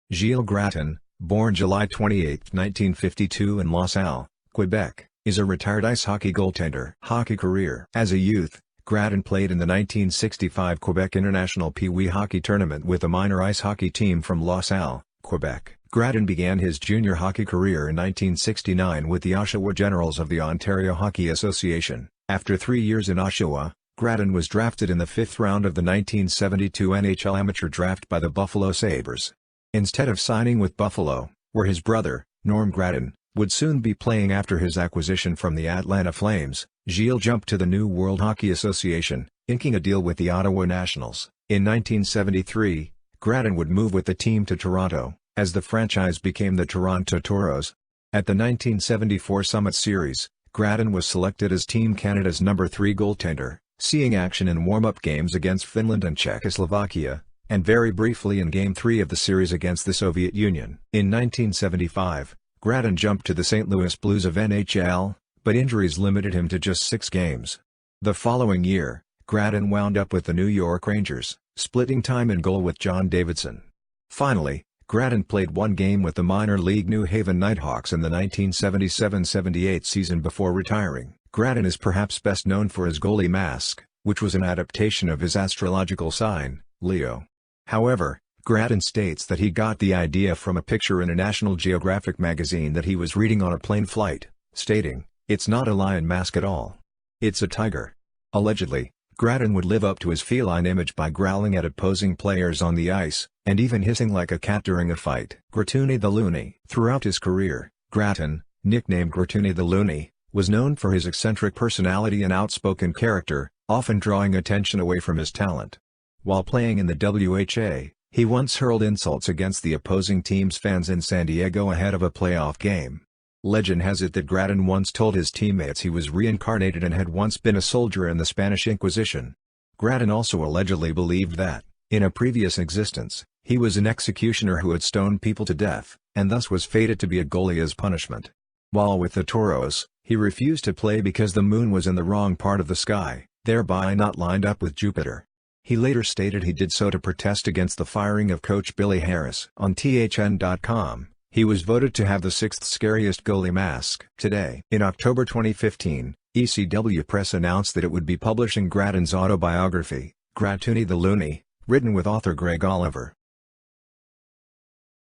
Gilles Gratton, born July 28, 1952 in Lausanne, Quebec, is a retired ice hockey goaltender. Hockey career. As a youth, Gratton played in the 1965 Quebec International Pee Wee Hockey Tournament with a minor ice hockey team from Lausanne, Quebec. Gratton began his junior hockey career in 1969 with the Oshawa Generals of the Ontario Hockey Association. After 3 years in Oshawa, Gratton was drafted in the 5th round of the 1972 NHL Amateur Draft by the Buffalo Sabres. Instead of signing with Buffalo, where his brother, Norm Gratton, would soon be playing after his acquisition from the Atlanta Flames, Gilles jumped to the New World Hockey Association, inking a deal with the Ottawa Nationals. In 1973, Gratton would move with the team to Toronto, as the franchise became the Toronto Toros. At the 1974 Summit Series, Gratton was selected as Team Canada's number 3 goaltender, seeing action in warm-up games against Finland and Czechoslovakia, and very briefly in Game 3 of the series against the Soviet Union. In 1975, Gratton jumped to the St. Louis Blues of NHL, but injuries limited him to just 6 games. The following year, Gratton wound up with the New York Rangers, splitting time in goal with John Davidson. Finally, Gratton played 1 game with the minor league New Haven Nighthawks in the 1977-78 season before retiring. Gratton is perhaps best known for his goalie mask, which was an adaptation of his astrological sign, Leo. However, Gratton states that he got the idea from a picture in a National Geographic magazine that he was reading on a plane flight, stating, "It's not a lion mask at all. It's a tiger." Allegedly, Gratton would live up to his feline image by growling at opposing players on the ice, and even hissing like a cat during a fight. Grattuni the Loony. Throughout his career, Gratton, nicknamed Grattuni the Loony, was known for his eccentric personality and outspoken character, often drawing attention away from his talent. While playing in the WHA, he once hurled insults against the opposing team's fans in San Diego ahead of a playoff game. Legend has it that Gratton once told his teammates he was reincarnated and had once been a soldier in the Spanish Inquisition. Gratton also allegedly believed that, in a previous existence, he was an executioner who had stoned people to death, and thus was fated to be a goalie as punishment. While with the Toros, he refused to play because the moon was in the wrong part of the sky, thereby not lined up with Jupiter. He later stated he did so to protest against the firing of coach Billy Harris. On THN.com, he was voted to have the 6th scariest goalie mask. Today. In October 2015, ECW Press announced that it would be publishing Gratton's autobiography, Grattuni the Loony, written with author Greg Oliver.